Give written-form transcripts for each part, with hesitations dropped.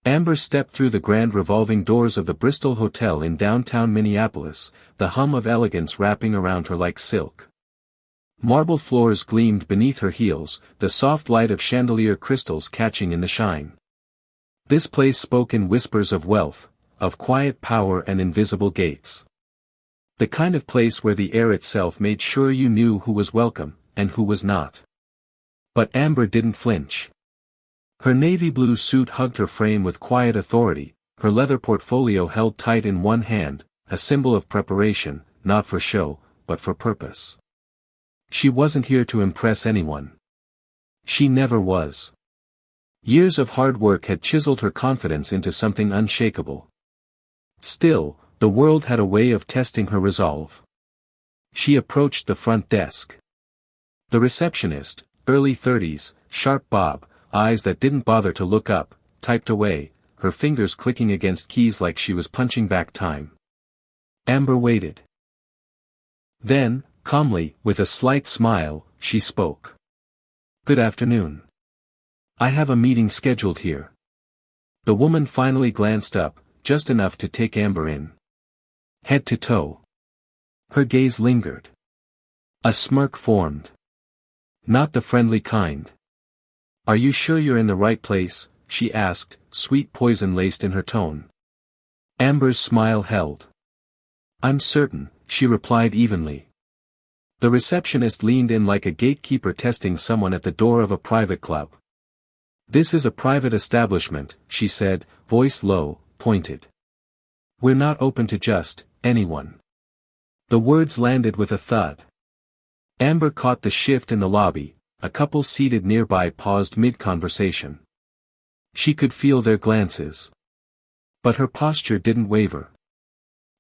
Amber stepped through the grand revolving doors of the Bristol Hotel in downtown Minneapolis, the hum of elegance wrapping around her like silk. Marble floors gleamed beneath her heels, the soft light of chandelier crystals catching in the shine. This place spoke in whispers of wealth, of quiet power and invisible gates. The kind of place where the air itself made sure you knew who was welcome, and who was not. But Amber didn't flinch. Her navy blue suit hugged her frame with quiet authority, her leather portfolio held tight in one hand, a symbol of preparation, not for show, but for purpose. She wasn't here to impress anyone. She never was. Years of hard work had chiseled her confidence into something unshakable. Still, the world had a way of testing her resolve. She approached the front desk. The receptionist, early 30s, sharp bob, eyes that didn't bother to look up, typed away, her fingers clicking against keys like she was punching back time. Amber waited. Then, calmly, with a slight smile, she spoke. "Good afternoon. I have a meeting scheduled here." The woman finally glanced up, just enough to take Amber in. Head to toe. Her gaze lingered. A smirk formed. Not the friendly kind. "Are you sure you're in the right place?" she asked, sweet poison laced in her tone. Amber's smile held. "I'm certain," she replied evenly. The receptionist leaned in like a gatekeeper testing someone at the door of a private club. "This is a private establishment," she said, voice low, pointed. "We're not open to just anyone." The words landed with a thud. Amber caught the shift in the lobby, a couple seated nearby paused mid-conversation. She could feel their glances. But her posture didn't waver.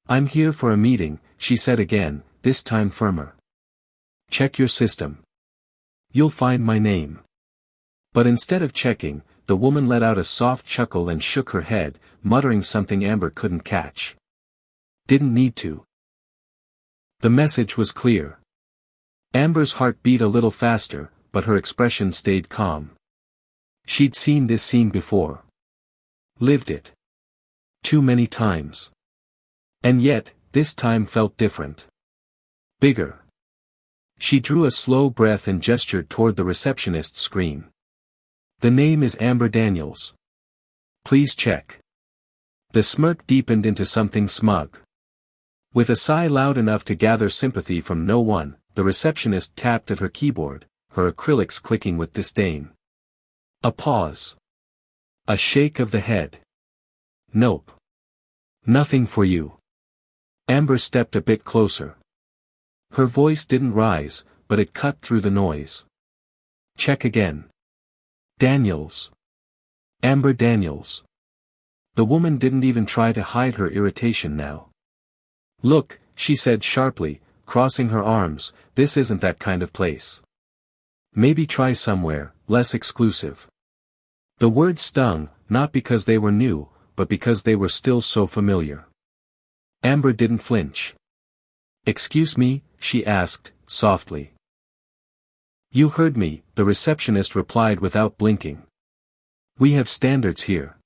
"I'm here for a meeting," she said again, this time firmer. "Check your system. You'll find my name." But instead of checking, the woman let out a soft chuckle and shook her head, muttering something Amber couldn't catch. Didn't need to. The message was clear. Amber's heart beat a little faster, but her expression stayed calm. She'd seen this scene before. Lived it. Too many times. And yet, this time felt different. Bigger. She drew a slow breath and gestured toward the receptionist's screen. "The name is Amber Daniels. Please check." The smirk deepened into something smug. With a sigh loud enough to gather sympathy from no one, the receptionist tapped at her keyboard, her acrylics clicking with disdain. A pause. A shake of the head. "Nope. Nothing for you." Amber stepped a bit closer. Her voice didn't rise, but it cut through the noise. "Check again. Daniels. Amber Daniels." The woman didn't even try to hide her irritation now. "Look," she said sharply, crossing her arms, "this isn't that kind of place. Maybe try somewhere less exclusive." The words stung, not because they were new, but because they were still so familiar. Amber didn't flinch. "Excuse me?" she asked, softly. "You heard me," the receptionist replied without blinking. "We have standards here."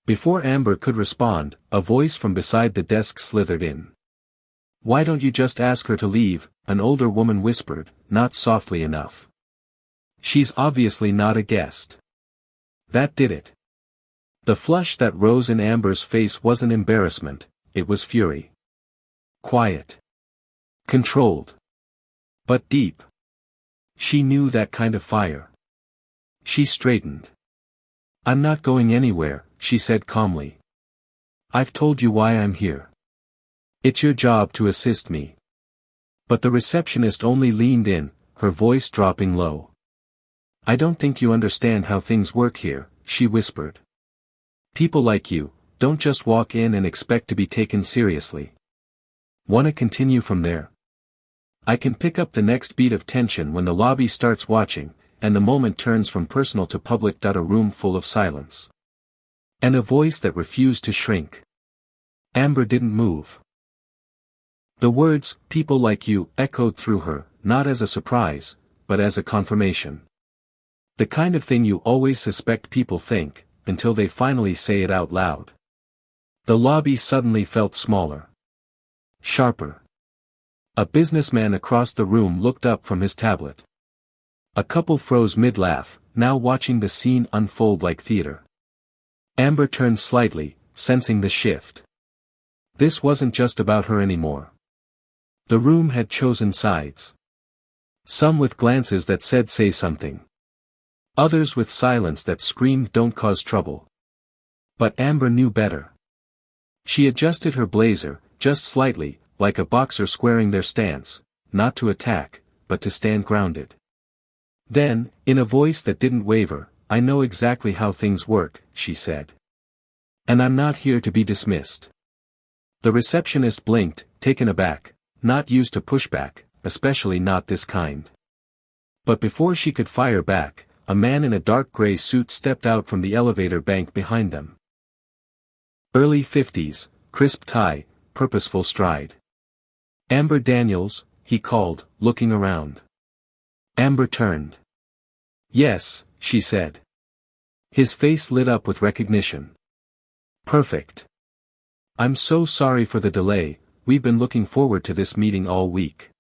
Before Amber could respond, a voice from beside the desk slithered in. "Why don't you just ask her to leave?" an older woman whispered, not softly enough. "She's obviously not a guest." That did it. The flush that rose in Amber's face wasn't embarrassment, it was fury. Quiet. Controlled. But deep. She knew that kind of fire. She straightened. "I'm not going anywhere," she said calmly. "I've told you why I'm here. It's your job to assist me." But the receptionist only leaned in, her voice dropping low. "I don't think you understand how things work here," she whispered. "People like you don't just walk in and expect to be taken seriously. Want to continue from there? I can pick up the next beat of tension when the lobby starts watching, and the moment turns from personal to public. A room full of silence. And a voice that refused to shrink. Amber didn't move. The words, "people like you," echoed through her, not as a surprise, but as a confirmation. The kind of thing you always suspect people think, until they finally say it out loud. The lobby suddenly felt smaller. Sharper. A businessman across the room looked up from his tablet. A couple froze mid-laugh, now watching the scene unfold like theater. Amber turned slightly, sensing the shift. This wasn't just about her anymore. The room had chosen sides. Some with glances that said say something. Others with silence that screamed don't cause trouble. But Amber knew better. She adjusted her blazer, just slightly, like a boxer squaring their stance, not to attack, but to stand grounded. Then, in a voice that didn't waver, "I know exactly how things work," she said. "And I'm not here to be dismissed." The receptionist blinked, taken aback, not used to pushback, especially not this kind. But before she could fire back, a man in a dark gray suit stepped out from the elevator bank behind them. Early 50s, crisp tie, purposeful stride. "Amber Daniels," he called, looking around. Amber turned. "Yes," she said. His face lit up with recognition. "Perfect. I'm so sorry for the delay, we've been looking forward to this meeting all week."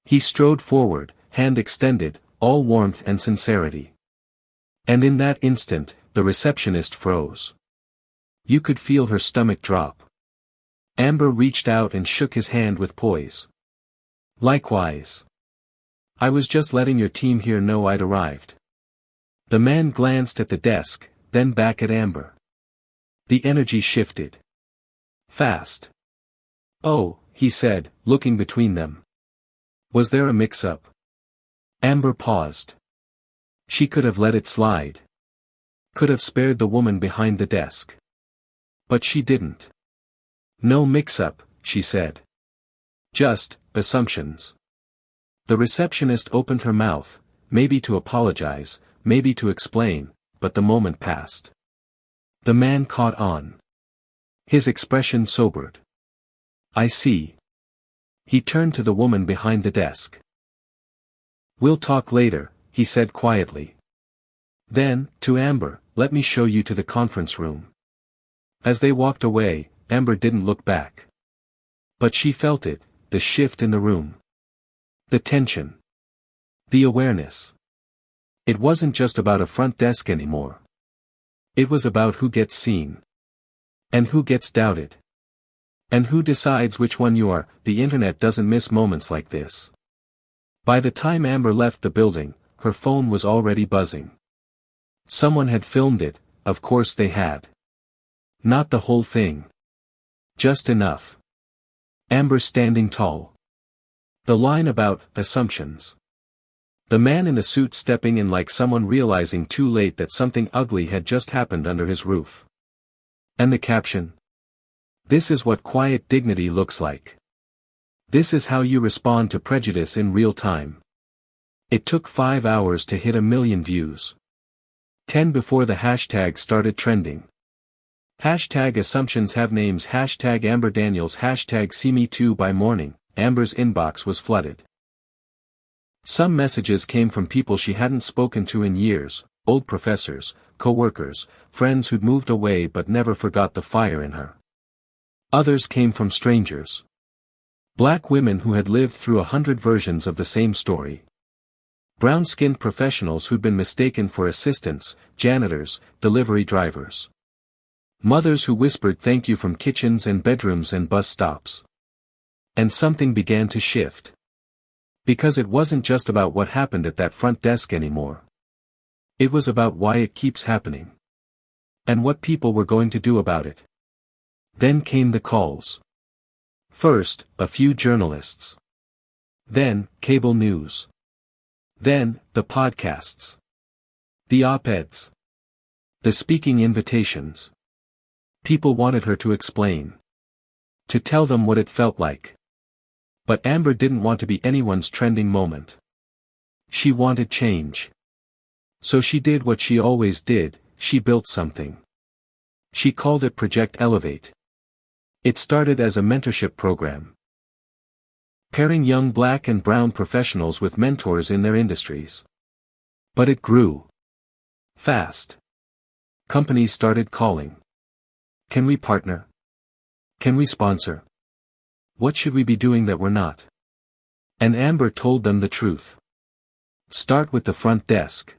He strode forward, hand extended, all warmth and sincerity. And in that instant, the receptionist froze. You could feel her stomach drop. Amber reached out and shook his hand with poise. "Likewise. I was just letting your team here know I'd arrived." The man glanced at the desk, then back at Amber. The energy shifted. Fast. "Oh," he said, looking between them. "Was there a mix-up?" Amber paused. She could have let it slide. Could have spared the woman behind the desk. But she didn't. "No mix-up," she said. "Just, assumptions." The receptionist opened her mouth, maybe to apologize, maybe to explain, but the moment passed. The man caught on. His expression sobered. "I see." He turned to the woman behind the desk. "We'll talk later," he said quietly. Then, to Amber, "Let me show you to the conference room." As they walked away, Amber didn't look back. But she felt it, the shift in the room. The tension. The awareness. It wasn't just about a front desk anymore. It was about who gets seen. And who gets doubted. And who decides which one you are. The internet doesn't miss moments like this. By the time Amber left the building, her phone was already buzzing. Someone had filmed it, of course they had. Not the whole thing. Just enough. Amber standing tall. The line about assumptions. The man in the suit stepping in like someone realizing too late that something ugly had just happened under his roof. And the caption? "This is what quiet dignity looks like. This is how you respond to prejudice in real time." It took 5 hours to hit 1 million views. 10 before the hashtag started trending. Hashtag assumptions have names. Hashtag Amber Daniels. Hashtag see me too. By morning, Amber's inbox was flooded. Some messages came from people she hadn't spoken to in years, old professors, co-workers, friends who'd moved away but never forgot the fire in her. Others came from strangers. Black women who had lived through 100 versions of the same story. Brown-skinned professionals who'd been mistaken for assistants, janitors, delivery drivers. Mothers who whispered thank you from kitchens and bedrooms and bus stops. And something began to shift. Because it wasn't just about what happened at that front desk anymore. It was about why it keeps happening. And what people were going to do about it. Then came the calls. First, a few journalists. Then, cable news. Then, the podcasts. The op-eds. The speaking invitations. People wanted her to explain. To tell them what it felt like. But Amber didn't want to be anyone's trending moment. She wanted change. So she did what she always did, she built something. She called it Project Elevate. It started as a mentorship program. Pairing young black and brown professionals with mentors in their industries. But it grew. Fast. Companies started calling. Can we partner? Can we sponsor? What should we be doing that we're not? And Amber told them the truth. Start with the front desk.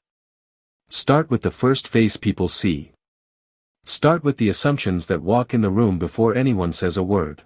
Start with the first face people see. Start with the assumptions that walk in the room before anyone says a word.